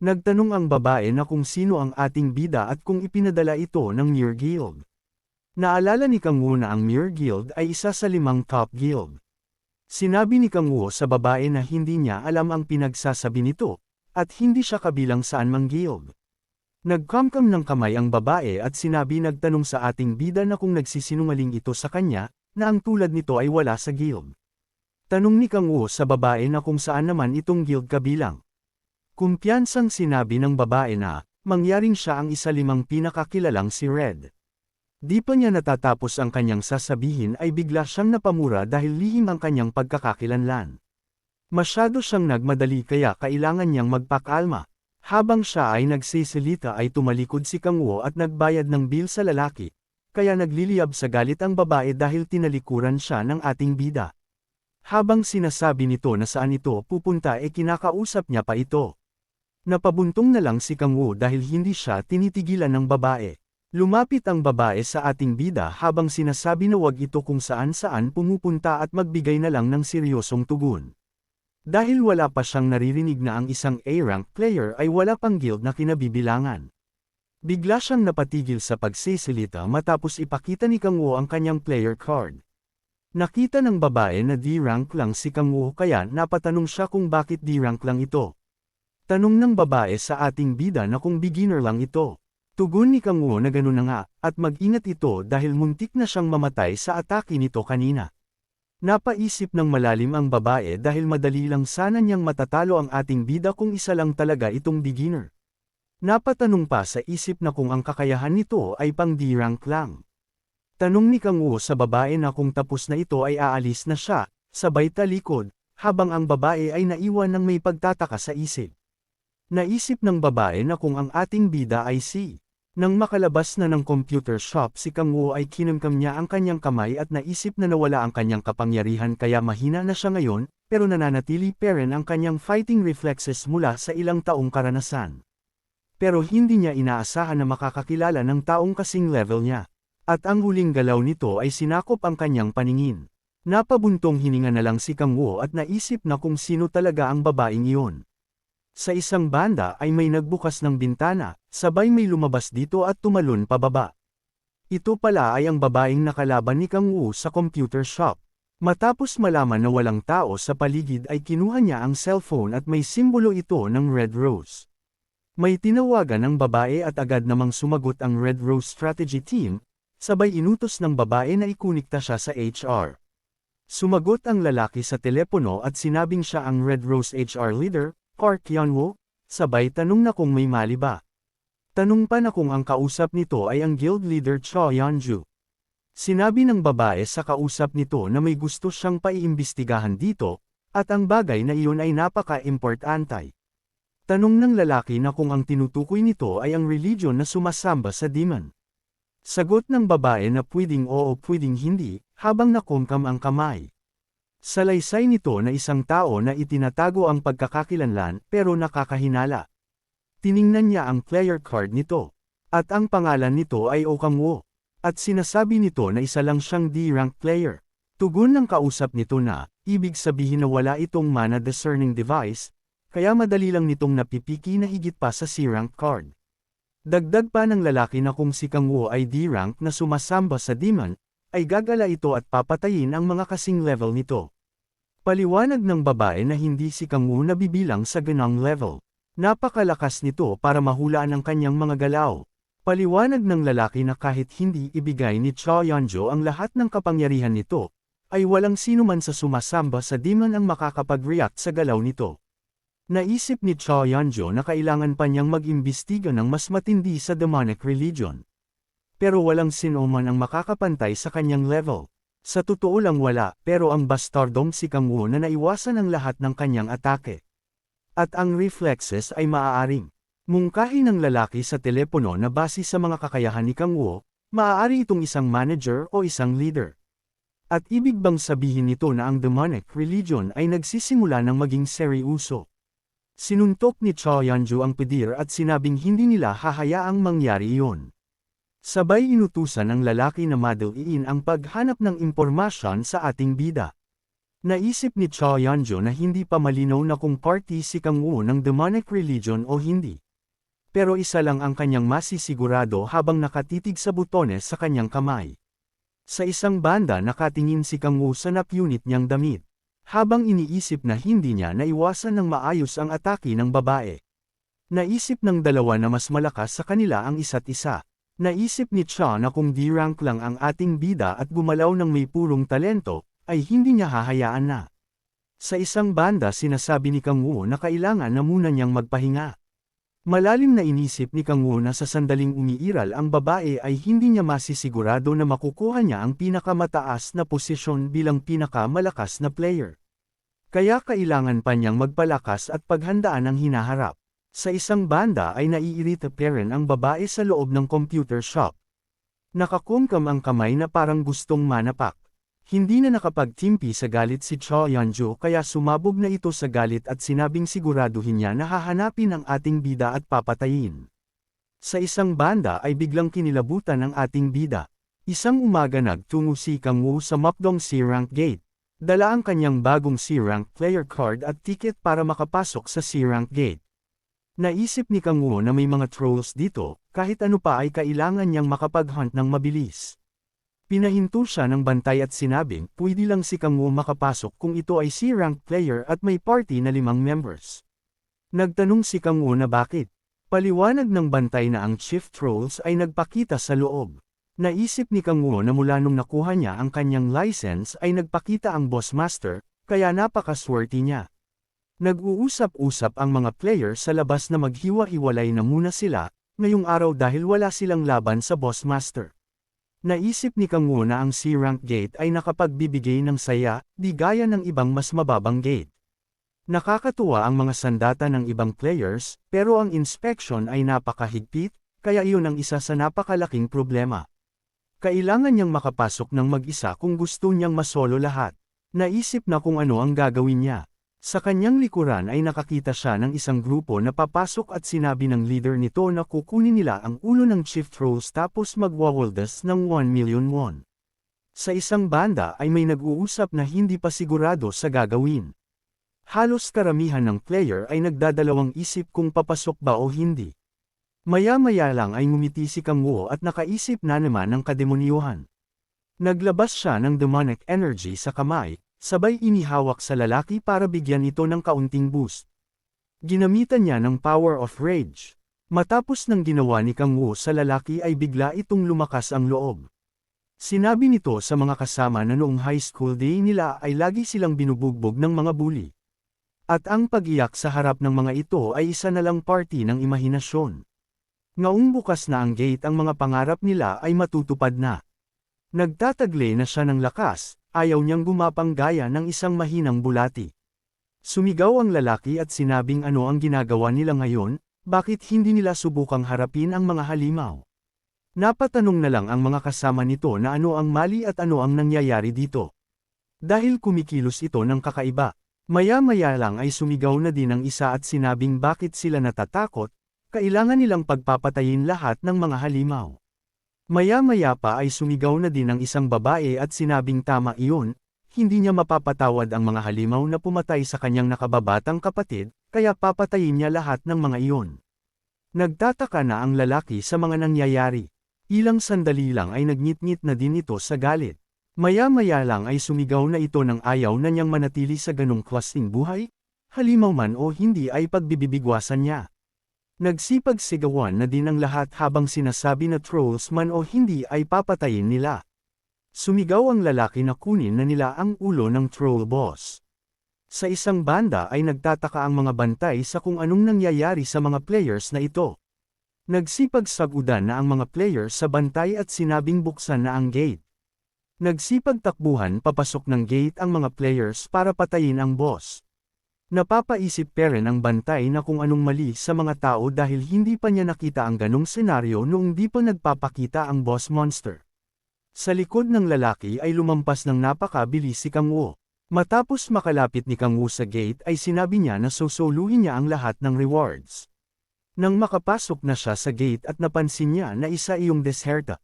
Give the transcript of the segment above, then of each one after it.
Nagtanong ang babae na kung sino ang ating bida at kung ipinadala ito ng Mir Guild. Naalala ni Kang Woo na ang Mir Guild ay isa sa 5 top guild. Sinabi ni Kang Woo sa babae na hindi niya alam ang pinagsasabi nito, at hindi siya kabilang sa anumang guild. Nagkamkam ng kamay ang babae at sinabi nagtanong sa ating bida na kung nagsisinungaling ito sa kanya, na ang tulad nito ay wala sa guild. Tanong ni Kang Woo sa babae na kung saan naman itong guild kabilang. Kumpiyansang sinabi ng babae na, mangyaring siya ang isa 5 pinakakilalang si Red. Di pa niya natatapos ang kanyang sasabihin ay bigla siyang napamura dahil lihim ang kanyang pagkakakilanlan. Masyado siyang nagmadali kaya kailangan niyang magpakalma. Habang siya ay nagsisilita ay tumalikod si Kang Woo at nagbayad ng bill sa lalaki, kaya nagliliyab sa galit ang babae dahil tinalikuran siya ng ating bida. Habang sinasabi nito na saan ito pupunta kinakausap niya pa ito. Napabuntong na lang si Kang Woo dahil hindi siya tinitigilan ng babae. Lumapit ang babae sa ating bida habang sinasabi na wag ito kung saan-saan pumupunta at magbigay na lang ng seryosong tugon. Dahil wala pa siyang naririnig na ang isang A-rank player ay wala pang guild na kinabibilangan. Bigla siyang napatigil sa pagsisilita matapos ipakita ni Kang Woo ang kanyang player card. Nakita ng babae na D-rank lang si Kang Woo kaya napatanong siya kung bakit D-rank lang ito. Tanong ng babae sa ating bida na kung beginner lang ito. Tugon ni Kang Woo na ganun na nga, at mag-ingat ito dahil muntik na siyang mamatay sa atake nito kanina. Napaisip ng malalim ang babae dahil madali lang sana niyang matatalo ang ating bida kung isa lang talaga itong beginner. Napatanong pa sa isip na kung ang kakayahan nito ay pang D-rank lang. Tanong ni Kang Woo sa babae na kung tapos na ito ay aalis na siya, sabay talikod, habang ang babae ay naiwan ng may pagtataka sa isip. Naisip ng babae na kung ang ating bida ay si. Nang makalabas na ng computer shop si Kang Woo ay kinamkam niya ang kanyang kamay at naisip na nawala ang kanyang kapangyarihan kaya mahina na siya ngayon, pero nananatili pa rin ang kanyang fighting reflexes mula sa ilang taong karanasan. Pero hindi niya inaasahan na makakakilala ng taong kasing level niya. At ang huling galaw nito ay sinakop ang kanyang paningin. Napabuntong hininga na lang si Kang Woo at naisip na kung sino talaga ang babaeng iyon. Sa isang banda ay may nagbukas ng bintana, sabay may lumabas dito at tumalon pababa. Ito pala ay ang babaeng nakalaban ni Kang Woo sa computer shop. Matapos malaman na walang tao sa paligid ay kinuha niya ang cellphone at may simbolo ito ng Red Rose. May tinawagan ng babae at agad namang sumagot ang Red Rose Strategy Team, sabay inutos ng babae na ikunikta siya sa HR. Sumagot ang lalaki sa telepono at sinabing siya ang Red Rose HR leader, Park Hyun-woo, sabay tanong na kung may mali ba. Tanong pa na kung ang kausap nito ay ang guild leader Cho Yeonju. Sinabi ng babae sa kausap nito na may gusto siyang paiimbestigahan dito, at ang bagay na iyon ay napaka-importante. Tanong ng lalaki na kung ang tinutukoy nito ay ang religion na sumasamba sa demon. Sagot ng babae na pwedeng oo pwedeng hindi, habang nakumkam ang kamay. Salaysay nito na isang tao na itinatago ang pagkakakilanlan pero nakakahinala. Tiningnan niya ang player card nito. At ang pangalan nito ay Oh Kang Woo. At sinasabi nito na isa lang siyang D-rank player. Tugon ng kausap nito na, ibig sabihin na wala itong mana discerning device, kaya madali lang nitong napipiki na higit pa sa C-rank card. Dagdag pa ng lalaki na kung si Kang Woo ay D-rank na sumasamba sa demon, ay gagala ito at papatayin ang mga kasing level nito. Paliwanag ng babae na hindi si Kang Woo nabibilang sa ganong level. Napakalakas nito para mahulaan ang kanyang mga galaw. Paliwanag ng lalaki na kahit hindi ibigay ni Cho Yeonju ang lahat ng kapangyarihan nito, ay walang sino man sa sumasamba sa demon ang makakapag-react sa galaw nito. Naisip ni Cho Yeonju na kailangan pa niyang mag-imbestiga ng mas matindi sa demonic religion. Pero walang sino man ang makakapantay sa kanyang level. Sa totoo lang wala, pero ang bastardong si Kang Woo na naiwasan ang lahat ng kanyang atake. At ang reflexes ay maaaring mungkahi ng lalaki sa telepono na base sa mga kakayahan ni Kang Woo, maaari itong isang manager o isang leader. At ibig bang sabihin nito na ang demonic religion ay nagsisimula ng maging seryoso? Sinuntok ni Cho Yeonju ang pedir at sinabing hindi nila hahayaang mangyari iyon. Sabay inutusan ng lalaki na madaliin ang paghanap ng impormasyon sa ating bida. Naisip ni Cha Yanjo na hindi pa malinaw na kung party si Kang Woo ng demonic religion o hindi. Pero isa lang ang kanyang masisigurado habang nakatitig sa butones sa kanyang kamay. Sa isang banda nakatingin si Kang Woo sa napunit niyang damit. Habang iniisip na hindi niya naiwasan ng maayos ang atake ng babae. Naisip ng dalawa na mas malakas sa kanila ang isa't isa. Naisip ni Cha na kung D-rank lang ang ating bida at gumalaw ng may purong talento, ay hindi niya hahayaan na. Sa isang banda sinasabi ni Kang Woo na kailangan na muna niyang magpahinga. Malalim na inisip ni Kang Woo na sa sandaling umiiral ang babae ay hindi niya masisigurado na makukuha niya ang pinakamataas na posisyon bilang pinakamalakas na player. Kaya kailangan pa niyang magpalakas at paghandaan ang hinaharap. Sa isang banda ay naiirita pa rin ang babae sa loob ng computer shop. Nakakumkam ang kamay na parang gustong manapak. Hindi na nakapagtimpi sa galit si Cha Yanjo kaya sumabog na ito sa galit at sinabing siguraduhin niya na hahanapin ang ating bida at papatayin. Sa isang banda ay biglang kinilabutan ang ating bida. Isang umaga nagtungo si Kang Woo sa Mukdong C-Rank Gate. Dala ang kanyang bagong C-Rank player card at ticket para makapasok sa C-Rank Gate. Naisip ni Kang Woo na may mga trolls dito, kahit ano pa ay kailangan niyang makapag-hunt ng mabilis. Pinahinto siya ng bantay at sinabing pwede lang si Kang Woo makapasok kung ito ay C-Rank player at may party na 5 members. Nagtanong si Kang Woo na bakit. Paliwanag ng bantay na ang chief trolls ay nagpakita sa loob. Naisip ni Kang Woo na mula nung nakuha niya ang kanyang license ay nagpakita ang boss master, kaya napakaswerte niya. Nag-uusap-usap ang mga player sa labas na maghiwa-hiwalay na muna sila, ngayong araw dahil wala silang laban sa boss master. Naisip ni Kang Woo na ang C-Rank Gate ay nakapagbibigay ng saya, di gaya ng ibang mas mababang gate. Nakakatuwa ang mga sandata ng ibang players, pero ang inspection ay napakahigpit, kaya iyon ang isa sa napakalaking problema. Kailangan niyang makapasok ng mag-isa kung gusto niyang masolo lahat. Naisip na kung ano ang gagawin niya. Sa kanyang likuran ay nakakita siya ng isang grupo na papasok at sinabi ng leader nito na kukunin nila ang ulo ng chief trolls tapos magwawaldas ng 1 million won. Sa isang banda ay may nag-uusap na hindi pa sigurado sa gagawin. Halos karamihan ng player ay nagdadalawang isip kung papasok ba o hindi. Maya-maya lang ay ngumiti si Kang Woo at nakaisip na naman ng kademonyohan. Naglabas siya ng demonic energy sa kamay, sabay inihawak sa lalaki para bigyan ito ng kaunting boost. Ginamitan niya ng power of rage. Matapos ng ginawa ni Kang Woo sa lalaki ay bigla itong lumakas ang loob. Sinabi nito sa mga kasama na noong high school day nila ay lagi silang binubugbog ng mga bully. At ang pag-iyak sa harap ng mga ito ay isa na lang party ng imahinasyon. Ngaong bukas na ang gate ang mga pangarap nila ay matutupad na. Nagtataglay na siya ng lakas, ayaw niyang gumapang gaya ng isang mahinang bulati. Sumigaw ang lalaki at sinabing ano ang ginagawa nila ngayon, bakit hindi nila subukang harapin ang mga halimaw. Napatanong na lang ang mga kasama nito na ano ang mali at ano ang nangyayari dito. Dahil kumikilos ito ng kakaiba, maya-maya lang ay sumigaw na din ang isa at sinabing bakit sila natatakot, kailangan nilang pagpapatayin lahat ng mga halimaw. Maya-maya pa ay sumigaw na din ang isang babae at sinabing tama iyon, hindi niya mapapatawad ang mga halimaw na pumatay sa kanyang nakababatang kapatid, kaya papatayin niya lahat ng mga iyon. Nagtataka na ang lalaki sa mga nangyayari. Ilang sandali lang ay nagngit-ngit na din ito sa galit. Maya-maya lang ay sumigaw na ito ng ayaw na niyang manatili sa ganong klaseng buhay, halimaw man o hindi ay pagbibibigwasan niya. Nagsipagsigawan na din ang lahat habang sinasabi na trolls man o hindi ay papatayin nila. Sumigaw ang lalaki na kunin na nila ang ulo ng troll boss. Sa isang banda ay nagtataka ang mga bantay sa kung anong nangyayari sa mga players na ito. Nagsipagsagudan na ang mga players sa bantay at sinabing buksan na ang gate. Nagsipagtakbuhan papasok ng gate ang mga players para patayin ang boss. Napapaisip pa rin ang bantay na kung anong mali sa mga tao dahil hindi pa niya nakita ang ganong senaryo noong di pa nagpapakita ang boss monster. Sa likod ng lalaki ay lumampas ng napakabilis si Kang Woo. Matapos makalapit ni Kang Woo sa gate ay sinabi niya na susuluhin niya ang lahat ng rewards. Nang makapasok na siya sa gate at napansin niya na isa iyong desherta.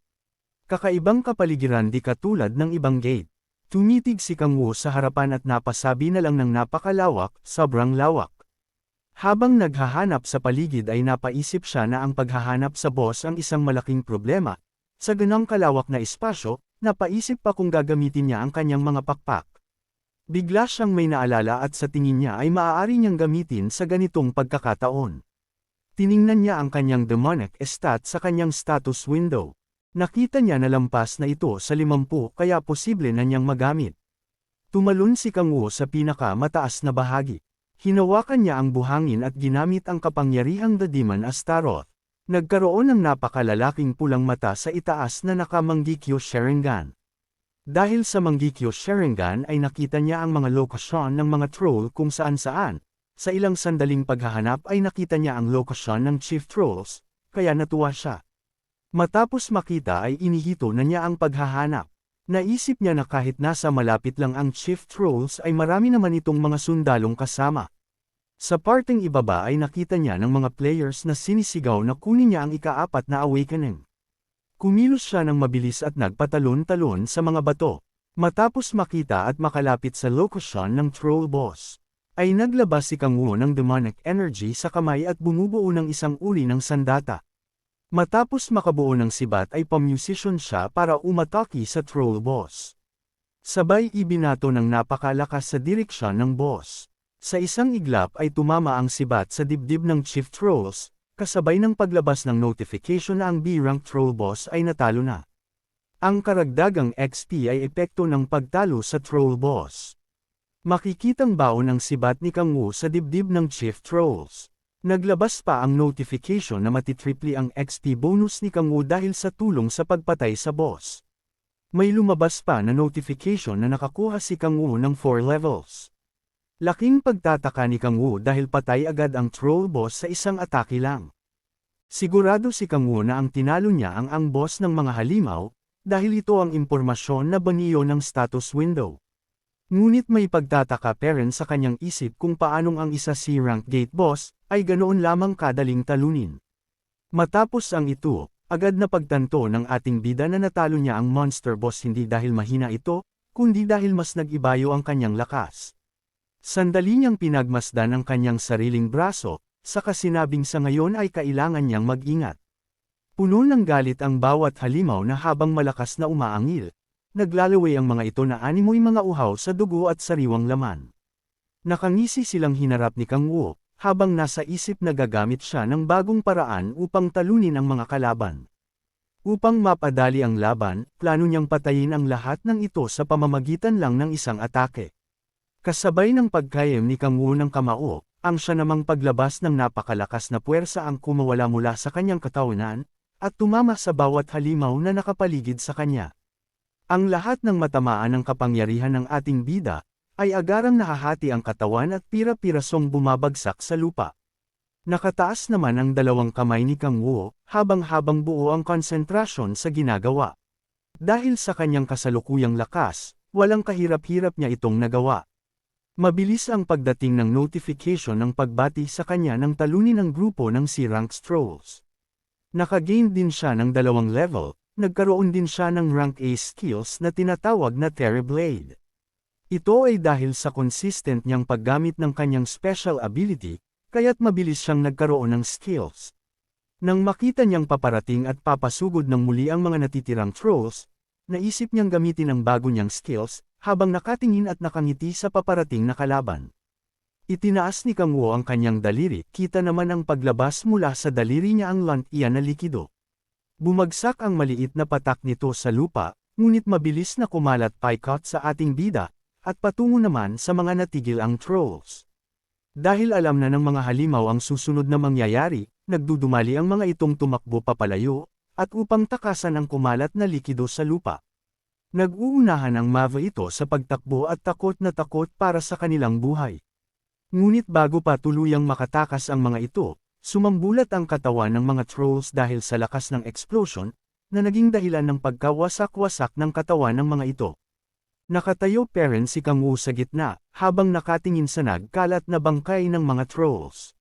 Kakaibang kapaligiran di katulad ng ibang gate. Tumitig si Kang Woo sa harapan at napasabi na lang ng napakalawak, sobrang lawak. Habang naghahanap sa paligid ay napaisip siya na ang paghahanap sa boss ang isang malaking problema. Sa ganang kalawak na espasyo, napaisip pa kung gagamitin niya ang kanyang mga pakpak. Bigla siyang may naalala at sa tingin niya ay maaari niyang gamitin sa ganitong pagkakataon. Tiningnan niya ang kanyang demonic stat sa kanyang status window. Nakita niya na lampas na ito sa 50 kaya posible na niyang magamit. Tumalon si Kang Woo sa pinaka-mataas na bahagi. Hinawakan niya ang buhangin at ginamit ang kapangyarihang The Demon Astaroth. Nagkaroon ng napakalalaking pulang mata sa itaas na naka-Mangekyou Sharingan. Dahil sa Mangekyou Sharingan ay nakita niya ang mga lokasyon ng mga troll kung saan-saan. Sa ilang sandaling paghahanap ay nakita niya ang lokasyon ng Chief Trolls, kaya natuwa siya. Matapos makita ay inihito na niya ang paghahanap. Naisip niya na kahit nasa malapit lang ang Chief Trolls ay marami naman itong mga sundalong kasama. Sa parteng ibaba ay nakita niya ng mga players na sinisigaw na kunin niya ang ika-4 na awakening. Kumilos siya ng mabilis at nagpatalon-talon sa mga bato. Matapos makita at makalapit sa lokasyon ng troll boss, ay naglabas si Kang Woo ng demonic energy sa kamay at bumubuo ng isang uri ng sandata. Matapos makabuo ng sibat ay pamusician siya para umatake sa troll boss. Sabay ibinato ng napakalakas sa direksyon ng boss. Sa isang iglap ay tumama ang sibat sa dibdib ng Chief Trolls, kasabay ng paglabas ng notification na ang B-rank troll boss ay natalo na. Ang karagdagang XP ay epekto ng pagtalo sa troll boss. Makikitang baon ang sibat ni Kang Woo sa dibdib ng Chief Trolls. Naglabas pa ang notification na matitripli ang XP bonus ni Kang Woo dahil sa tulong sa pagpatay sa boss. May lumabas pa na notification na nakakuha si Kang Woo ng 4 levels. Laking pagtataka ni Kang Woo dahil patay agad ang troll boss sa isang atake lang. Sigurado si Kang Woo na ang tinalo niya ang boss ng mga halimaw, dahil ito ang impormasyon na baniyo ng status window. Ngunit may pagtataka pa rin sa kanyang isip kung paanong ang isa C-rank gate boss, ay ganoon lamang kadaling talunin. Matapos ang ito, agad na pagtanto ng ating bida na natalo niya ang monster boss hindi dahil mahina ito, kundi dahil mas nag-ibayo ang kanyang lakas. Sandali niyang pinagmasdan ang kanyang sariling braso, saka sinabing sa ngayon ay kailangan niyang mag-ingat. Puno ng galit ang bawat halimaw na habang malakas na umaangil. Naglalaway ang mga ito na animoy mga uhaw sa dugo at sariwang laman. Nakangisi silang hinarap ni Kang Woo, habang nasa isip na gagamit siya ng bagong paraan upang talunin ang mga kalaban. Upang mapadali ang laban, plano niyang patayin ang lahat ng ito sa pamamagitan lang ng isang atake. Kasabay ng pagkayem ni Kang Woo ng kamao, ang siya namang paglabas ng napakalakas na puwersa ang kumawala mula sa kanyang katawanan, at tumama sa bawat halimaw na nakapaligid sa kanya. Ang lahat ng matamaan ng kapangyarihan ng ating bida, ay agarang nahahati ang katawan at pira-pirasong bumabagsak sa lupa. Nakataas naman ang dalawang kamay ni Kang Woo, habang buo ang konsentrasyon sa ginagawa. Dahil sa kanyang kasalukuyang lakas, walang kahirap-hirap niya itong nagawa. Mabilis ang pagdating ng notification ng pagbati sa kanya ng talunin ng grupo ng C-rank trolls. Nakagain din siya ng 2 level, nagkaroon din siya ng rank A skills na tinatawag na Terrorblade. Ito ay dahil sa consistent niyang paggamit ng kanyang special ability, kaya't mabilis siyang nagkaroon ng skills. Nang makita niyang paparating at papasugod ng muli ang mga natitirang trolls, naisip niyang gamitin ang bago niyang skills, habang nakatingin at nakangiti sa paparating na kalaban. Itinaas ni Kang Woo ang kanyang daliri, kita naman ang paglabas mula sa daliri niya ang lantia na likido. Bumagsak ang maliit na patak nito sa lupa, ngunit mabilis na kumalat paikot sa ating bida, at patungo naman sa mga natigil ang trolls. Dahil alam na ng mga halimaw ang susunod na mangyayari, nagdudumali ang mga itong tumakbo papalayo, at upang takasan ang kumalat na likido sa lupa. Nag-uunahan ang Mava ito sa pagtakbo at takot na takot para sa kanilang buhay. Ngunit bago pa tuluyang makatakas ang mga ito, sumambulat ang katawan ng mga trolls dahil sa lakas ng explosion, na naging dahilan ng pagkawasak-wasak ng katawan ng mga ito. Nakatayo pa rin si Kang Woo sa gitna, habang nakatingin sa nagkalat na bangkay ng mga trolls.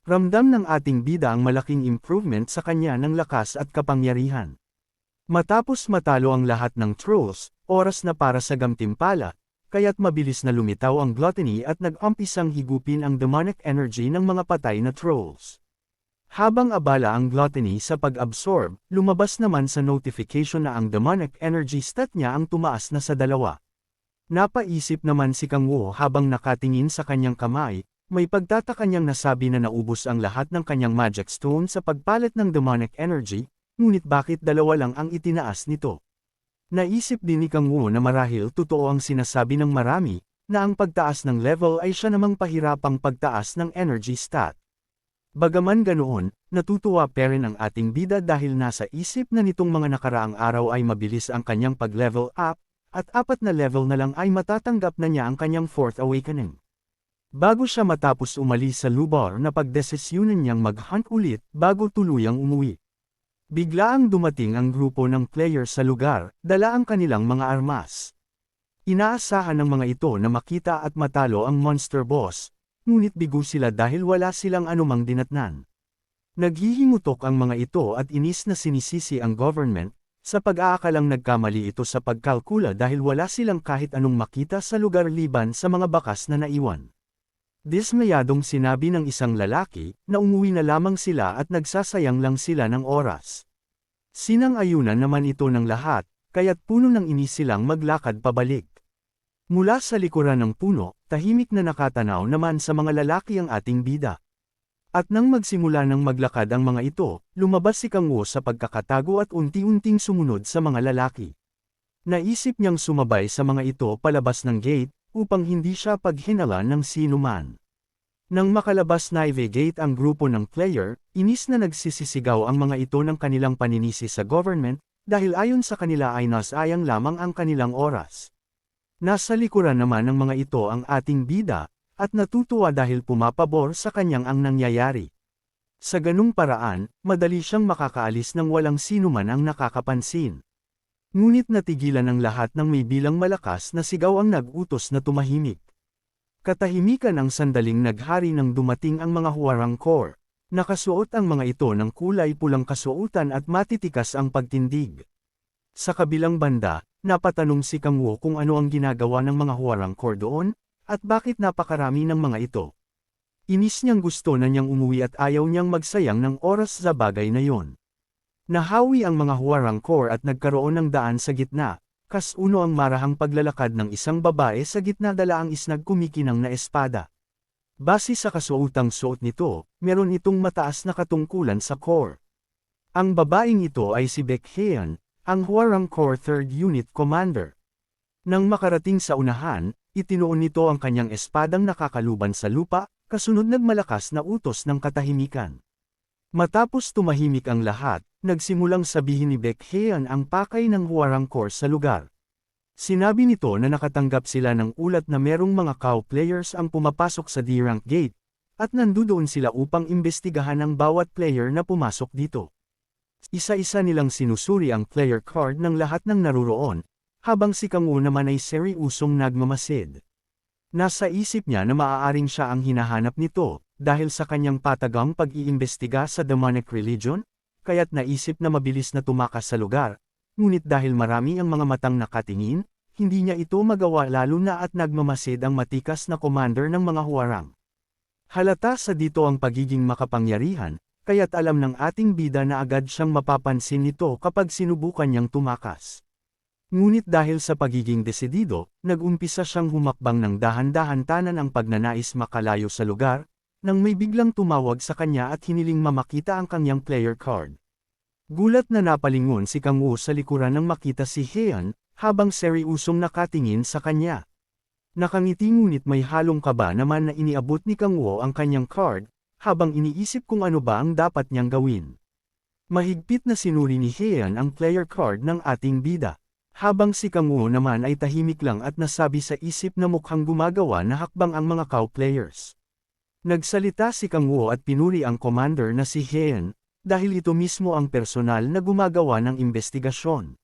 Ramdam ng ating bida ang malaking improvement sa kanya ng lakas at kapangyarihan. Matapos matalo ang lahat ng trolls, oras na para sa gantimpala, kaya't mabilis na lumitaw ang gluttony at nag-umpisang higupin ang demonic energy ng mga patay na trolls. Habang abala ang gluttony sa pag-absorb, lumabas naman sa notification na ang demonic energy stat niya ang tumaas na sa 2. Napaisip naman si Kang Wu habang nakatingin sa kanyang kamay, may pagtataka niyang nasabi na naubos ang lahat ng kanyang magic stone sa pagpalit ng demonic energy, ngunit bakit 2 lang ang itinaas nito? Naisip din ni Kang Wu na marahil totoo ang sinasabi ng marami, na ang pagtaas ng level ay siya namang pahirapang pagtaas ng energy stat. Bagaman ganoon, natutuwa pa rin ang ating bida dahil nasa isip na nitong mga nakaraang araw ay mabilis ang kanyang pag-level up, at 4 na level na lang ay matatanggap na niya ang kanyang 4th awakening. Bago siya matapos umalis sa lubar na pagdesisyonan niyang mag-hunt ulit bago tuluyang umuwi. Biglaang dumating ang grupo ng players sa lugar, dala ang kanilang mga armas. Inaasahan ng mga ito na makita at matalo ang monster boss, ngunit bigo sila dahil wala silang anumang dinatnan. Naghihingutok ang mga ito at inis na sinisisi ang government, sa pag-aakalang nagkamali ito sa pagkalkula dahil wala silang kahit anong makita sa lugar liban sa mga bakas na naiwan. Dismayadong sinabi ng isang lalaki, na umuwi na lamang sila at nagsasayang lang sila ng oras. Sinang-ayunan naman ito ng lahat, kaya't puno ng inis silang maglakad pabalik. Mula sa likuran ng puno, tahimik na nakatanaw naman sa mga lalaki ang ating bida. At nang magsimula ng maglakad ang mga ito, lumabas si Kang Wu sa pagkakatago at unti-unting sumunod sa mga lalaki. Naisip niyang sumabay sa mga ito palabas ng gate, upang hindi siya paghinalan ng sino man. Nang makalabas na i-gate ang grupo ng player, inis na nagsisisigaw ang mga ito ng kanilang paninisi sa government, dahil ayon sa kanila ay nasayang lamang ang kanilang oras. Nasa likuran naman ng mga ito ang ating bida, at natutuwa dahil pumapabor sa kanyang ang nangyayari. Sa ganung paraan, madali siyang makakaalis nang walang sino man ang nakakapansin. Ngunit natigilan ng lahat ng may bilang malakas na sigaw ang nag-utos na tumahimik. Katahimikan ang sandaling naghari nang dumating ang mga Huarang Core. Nakasuot ang mga ito ng kulay pulang kasuotan at matitikas ang pagtindig. Sa kabilang banda, napatanong si Kang Wu kung ano ang ginagawa ng mga Huarang Core doon, at bakit napakarami ng mga ito. Inis niyang gusto na niyang umuwi at ayaw niyang magsayang ng oras sa bagay na yon. Nahawi ang mga Huarang Core at nagkaroon ng daan sa gitna, kasuno ang marahang paglalakad ng isang babae sa gitna dala ang isnag kumikinang na espada. Base sa kasuotang suot nito, meron itong mataas na katungkulan sa core. Ang babaeng ito ay si Baek Hyeon, ang Huarang Core 3rd Unit Commander. Nang makarating sa unahan, itinuon nito ang kanyang espadang nakakaluban sa lupa, kasunod nagmalakas na utos ng katahimikan. Matapos tumahimik ang lahat, nagsimulang sabihin ni Baek Hyeon ang pakay ng Huarang Core sa lugar. Sinabi nito na nakatanggap sila ng ulat na merong mga cow players ang pumapasok sa D-Rank Gate, at nandoon sila upang imbestigahan ang bawat player na pumasok dito. Isa-isa nilang sinusuri ang player card ng lahat ng naruroon, habang si Kang Wu naman ay seryosong nagmamasid. Nasa isip niya na maaaring siya ang hinahanap nito, dahil sa kanyang patagang pag-iimbestiga sa demonic religion, kaya't naisip na mabilis na tumakas sa lugar, ngunit dahil marami ang mga matang nakatingin, hindi niya ito magawa lalo na at nagmamasid ang matikas na commander ng mga Huarang. Halata sa dito ang pagiging makapangyarihan, kaya't alam ng ating bida na agad siyang mapapansin nito kapag sinubukan niyang tumakas. Ngunit dahil sa pagiging desidido, nag-umpisa siyang humakbang ng dahan-dahan tanan ang pagnanais makalayo sa lugar, nang may biglang tumawag sa kanya at hiniling mamakita ang kanyang player card. Gulat na napalingon si Kang Wu sa likuran nang makita si Hyeon, habang seryosong nakatingin sa kanya. Nakangiti ngunit may halong kaba naman na iniabot ni Kang Wu ang kanyang card, habang iniisip kung ano ba ang dapat niyang gawin. Mahigpit na sinuri ni Hyeon ang player card ng ating bida. Habang si Kang Wu naman ay tahimik lang at nasabi sa isip na mukhang gumagawa na hakbang ang mga cow players. Nagsalita si Kang Wu at pinuri ang commander na si Hyeon, dahil ito mismo ang personal na gumagawa ng investigasyon.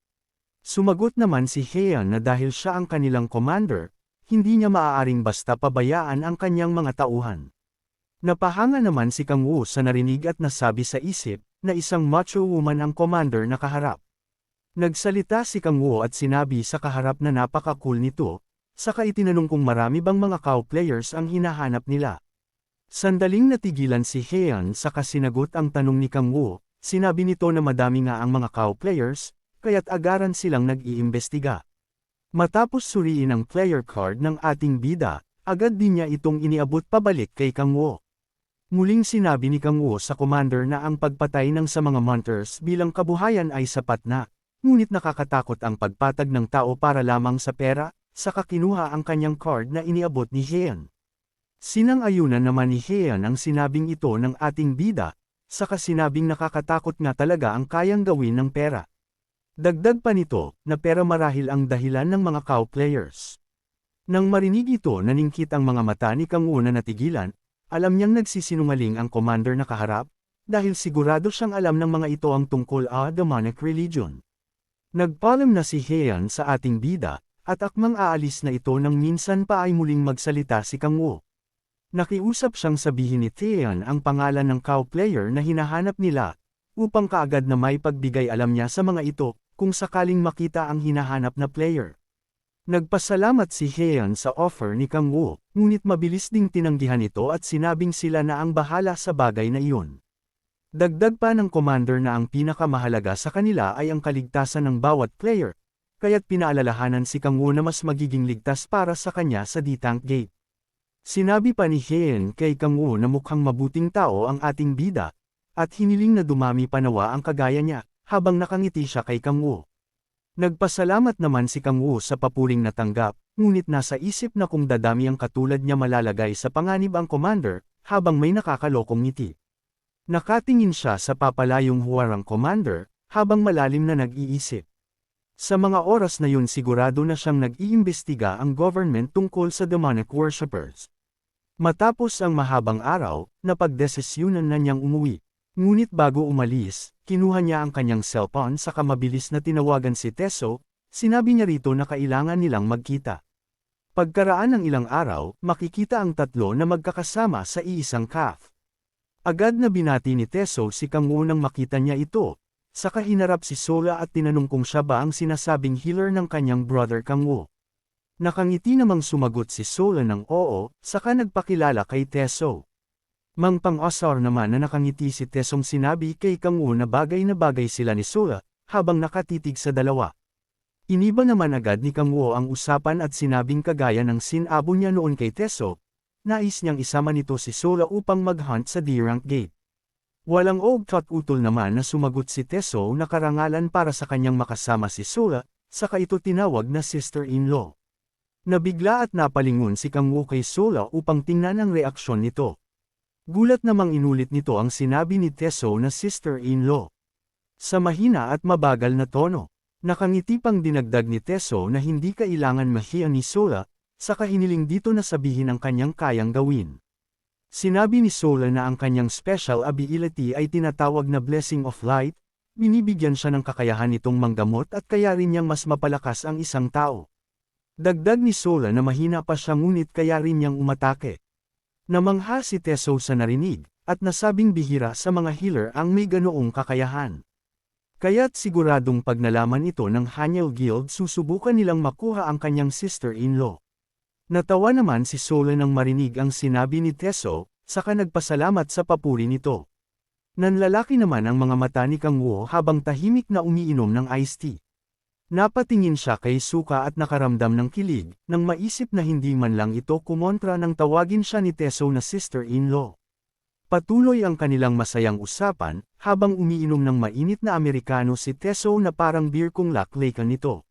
Sumagot naman si Hyeon na dahil siya ang kanilang commander, hindi niya maaaring basta pabayaan ang kanyang mga tauhan. Napahanga naman si Kang Wu sa narinig at nasabi sa isip, na isang macho woman ang commander na kaharap. Nagsalita si Kang Woo at sinabi sa kaharap na napaka-cool nito, saka itinanong kung marami bang mga cow players ang hinahanap nila. Sandaling natigilan si Heian saka sinagot ang tanong ni Kang Woo, sinabi nito na madami nga ang mga cow players, kaya't agaran silang nag-iimbestiga. Matapos suriin ang player card ng ating bida, agad din niya itong iniabot pabalik kay Kang Woo. Muling sinabi ni Kang Woo sa commander na ang pagpatay ng sa mga monsters bilang kabuhayan ay sapat na, ngunit nakakatakot ang pagpatag ng tao para lamang sa pera, saka kinuha ang kanyang card na iniabot ni Heian. Sinang-ayunan naman ni Heian ang sinabing ito ng ating bida, saka sinabing nakakatakot nga talaga ang kayang gawin ng pera. Dagdag pa nito, na pera marahil ang dahilan ng mga cow players. Nang marinig ito naningkit ang mga mata ni Kang Woo na natigilan, alam niyang nagsisinungaling ang commander na kaharap, dahil sigurado siyang alam ng mga ito ang tungkol a demonic religion. Nagpaalam na si Heian sa ating bida, at akmang aalis na ito nang minsan pa ay muling magsalita si Kang Woo. Nakiusap siyang sabihin ni Heian ang pangalan ng cow player na hinahanap nila, upang kaagad na may pagbigay alam niya sa mga ito, kung sakaling makita ang hinahanap na player. Nagpasalamat si Heian sa offer ni Kang Woo, ngunit mabilis ding tinanggihan ito at sinabing sila na ang bahala sa bagay na iyon. Dagdag pa ng commander na ang pinakamahalaga sa kanila ay ang kaligtasan ng bawat player, kaya't pinaalalahanan si Kang Woo na mas magiging ligtas para sa kanya sa D-Tank Gate. Sinabi pa ni Heian kay Kang Woo na mukhang mabuting tao ang ating bida, at hiniling na dumami pa nawa ang kagaya niya, habang nakangiti siya kay Kang Woo. Nagpasalamat naman si Kang Woo sa papuring natanggap, ngunit nasa isip na kung dadami ang katulad niya malalagay sa panganib ang commander, habang may nakakalokong ngiti. Nakatingin siya sa papalayong huwarang commander, habang malalim na nag-iisip. Sa mga oras na yun sigurado na siyang nag-iimbestiga ang government tungkol sa demonic worshippers. Matapos ang mahabang araw, napagdesisyunan na niyang umuwi. Ngunit bago umalis, kinuha niya ang kanyang cellphone saka mabilis na tinawagan si Teso, sinabi niya rito na kailangan nilang magkita. Pagkaraan ng ilang araw, makikita ang tatlo na magkakasama sa iisang cafe. Agad na binati ni Teso si Kang Woo nang makita niya ito, saka hinarap si Sola at tinanong kung siya ba ang sinasabing healer ng kanyang brother Kang Woo. Nakangiti namang sumagot si Sola ng oo, saka nagpakilala kay Teso. Mang pang-asar naman na nakangiti si Tesong sinabi kay Kang Woo na bagay sila ni Sola, habang nakatitig sa dalawa. Iniba naman agad ni Kang Woo ang usapan at sinabing kagaya ng sinabo niya noon kay Teso, nais niyang isama nito si Sola upang mag-hunt sa D-Rank Gate. Walang og-tot-utol naman na sumagot si Teso na karangalan para sa kanyang makasama si Sola, saka ito tinawag na sister-in-law. Nabigla at napalingon si Kang Woo kay Sola upang tingnan ang reaksyon nito. Gulat namang inulit nito ang sinabi ni Teso na sister-in-law. Sa mahina at mabagal na tono, nakangiti pang dinagdag ni Teso na hindi kailangan mahiya ni Sola, saka hiniling dito na sabihin ang kanyang kayang gawin. Sinabi ni Sola na ang kanyang special ability ay tinatawag na Blessing of Light, binibigyan siya ng kakayahan nitong manggamot at kaya rin niyang mas mapalakas ang isang tao. Dagdag ni Sola na mahina pa siya ngunit kaya rin niyang umatake. Namangha si Teso sa narinig, at nasabing bihira sa mga healer ang may ganoong kakayahan. Kaya't siguradong pag nalaman ito ng Haniel Guild susubukan nilang makuha ang kanyang sister-in-law. Natawa naman si Sola nang marinig ang sinabi ni Teso, saka nagpasalamat sa papuri nito. Nanlalaki naman ang mga mata ni Kang Woo habang tahimik na umiinom ng iced tea. Napatingin siya kay Suka at nakaramdam ng kilig, nang maisip na hindi man lang ito kumontra nang tawagin siya ni Teso na sister-in-law. Patuloy ang kanilang masayang usapan, habang umiinom ng mainit na Amerikano si Teso na parang beer kung laklakan nito.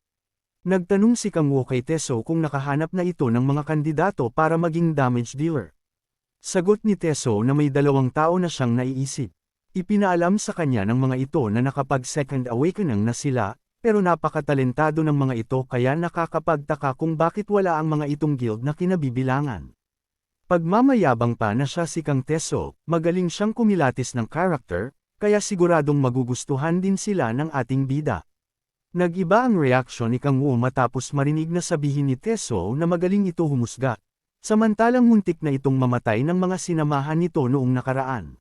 Nagtanong si Kang Woo kay Teso kung nakahanap na ito ng mga kandidato para maging damage dealer. Sagot ni Teso na may 2 tao na siyang naiisip. Ipinaalam sa kanya ng mga ito na nakapag-second awakening na sila, pero napakatalentado ng mga ito kaya nakakapagtaka kung bakit wala ang mga itong guild na kinabibilangan. Pagmamayabang pa na siya si Kang Teso, magaling siyang kumilatis ng character, kaya siguradong magugustuhan din sila ng ating bida. Nag-iba ang reaksyon ni Kang Woo matapos marinig na sabihin ni Teso na magaling ito humusga, samantalang muntik na itong mamatay ng mga sinamahan nito noong nakaraan.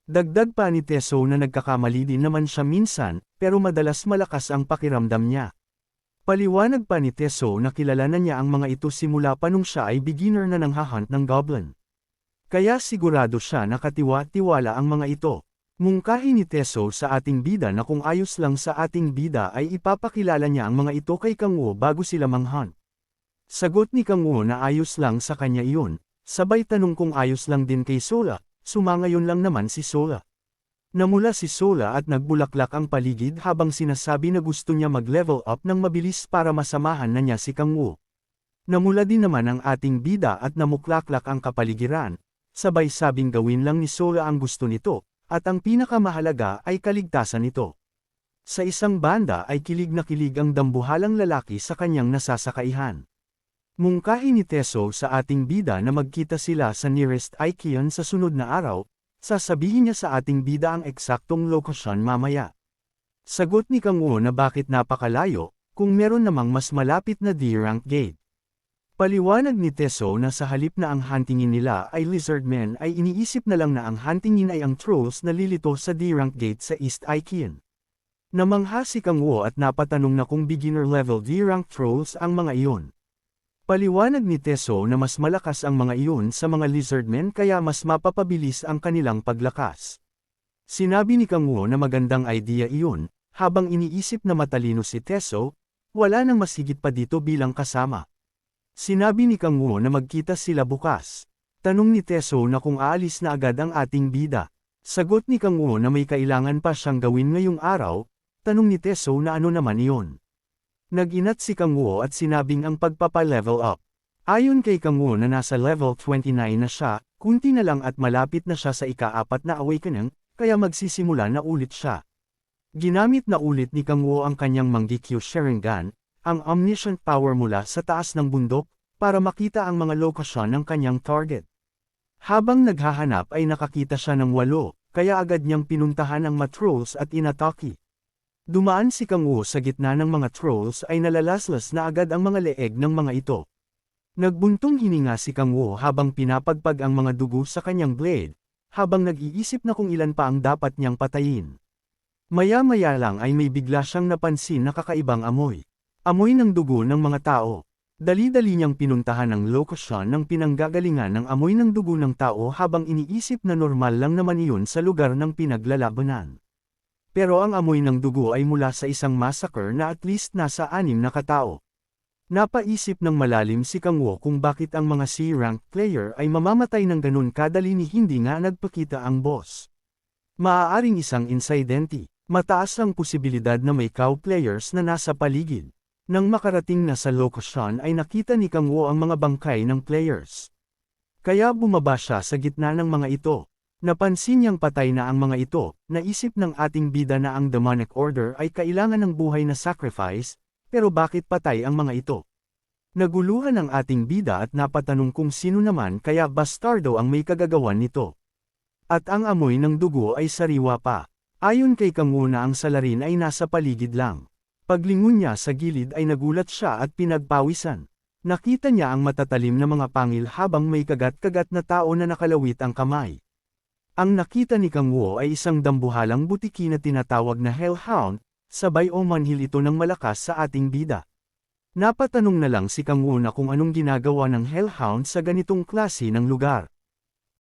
Dagdag pa ni Teso na nagkakamali din naman siya minsan, pero madalas malakas ang pakiramdam niya. Paliwanag pa ni Teso na kilala na niya ang mga ito simula pa nung siya ay beginner na nanghahunt ng goblin. Kaya sigurado siya na katiwa-tiwala ang mga ito. Mungkahi ni Teso sa ating bida na kung ayos lang sa ating bida ay ipapakilala niya ang mga ito kay Kang Wu bago sila manghunt. Sagot ni Kang Wu na ayos lang sa kanya iyon, sabay tanong kung ayos lang din kay Sola. Sumangayon lang naman si Sola. Namula si Sola at nagbulaklak ang paligid habang sinasabi na gusto niya mag-level up ng mabilis para masamahan na niya si Kang Wu. Namula din naman ang ating bida at namuklaklak ang kapaligiran, sabay sabing gawin lang ni Sola ang gusto nito, at ang pinakamahalaga ay kaligtasan nito. Sa isang banda ay kilig na kilig ang dambuhalang lalaki sa kanyang nasasakaihan. Mungkahi ni Teso sa ating bida na magkita sila sa nearest Ikeon sa sunod na araw, sasabihin niya sa ating bida ang eksaktong lokasyon mamaya. Sagot ni Kang Wu na bakit napakalayo, kung meron namang mas malapit na D-rank gate. Paliwanag ni Teso na sa halip na ang huntingin nila ay lizardmen ay iniisip na lang na ang huntingin ay ang trolls na lilito sa D-rank gate sa East Ikeon. Namangha si Kang Wu at napatanong na kung beginner level D-rank trolls ang mga iyon. Paliwanag ni Teso na mas malakas ang mga iyon sa mga lizardmen kaya mas mapapabilis ang kanilang paglakas. Sinabi ni Kang Wu na magandang idea iyon, habang iniisip na matalino si Teso, wala nang mas higit pa dito bilang kasama. Sinabi ni Kang Wu na magkita sila bukas. Tanong ni Teso na kung aalis na agad ang ating bida. Sagot ni Kang Wu na may kailangan pa siyang gawin ngayong araw, tanong ni Teso na ano naman iyon. Nag-inat si Kang Wu at sinabing ang pagpapa-level up. Ayon kay Kang Wu na nasa level 29 na siya, kunti na lang at malapit na siya sa ika-4 na awakening, kaya magsisimula na ulit siya. Ginamit na ulit ni Kang Wu ang kanyang Mangekyou Sharingan, ang omniscient power mula sa taas ng bundok, para makita ang mga lokasyon ng kanyang target. Habang naghahanap ay nakakita siya ng 8, kaya agad niyang pinuntahan ang mga trolls at inatake. Dumaan si Kang Wu sa gitna ng mga trolls ay nalalaslas na agad ang mga leeg ng mga ito. Nagbuntong hininga si Kang Wu habang pinapagpag ang mga dugo sa kanyang blade, habang nag-iisip na kung ilan pa ang dapat niyang patayin. Maya-maya lang ay may bigla siyang napansin na kakaibang amoy. Amoy ng dugo ng mga tao. Dali-dali niyang pinuntahan ang lokasyon ng pinanggagalingan ng amoy ng dugo ng tao habang iniisip na normal lang naman iyon sa lugar ng pinaglalabanan. Pero ang amoy ng dugo ay mula sa isang massacre na at least nasa 6 na katao. Napaisip ng malalim si Kang Wu kung bakit ang mga C-rank player ay mamamatay ng ganun kadali ni hindi nga nagpakita ang boss. Maaaring isang insidente, mataas ang posibilidad na may cow players na nasa paligid. Nang makarating na sa lokasyon ay nakita ni Kang Wu ang mga bangkay ng players. Kaya bumaba siya sa gitna ng mga ito. Napansin niyang patay na ang mga ito, naisip ng ating bida na ang demonic order ay kailangan ng buhay na sacrifice, pero bakit patay ang mga ito? Naguluhan ang ating bida at napatanong kung sino naman kaya bastardo ang may kagagawan nito. At ang amoy ng dugo ay sariwa pa. Ayon kay Kang Wu na ang salarin ay nasa paligid lang. Paglingon niya sa gilid ay nagulat siya at pinagpawisan. Nakita niya ang matatalim na mga pangil habang may kagat-kagat na tao na nakalawit ang kamay. Ang nakita ni Kang Wu ay isang dambuhalang butiki na tinatawag na Hellhound, sabay umanhil ito ng malakas sa ating bida. Napatanong na lang si Kang Wu na kung anong ginagawa ng Hellhound sa ganitong klase ng lugar.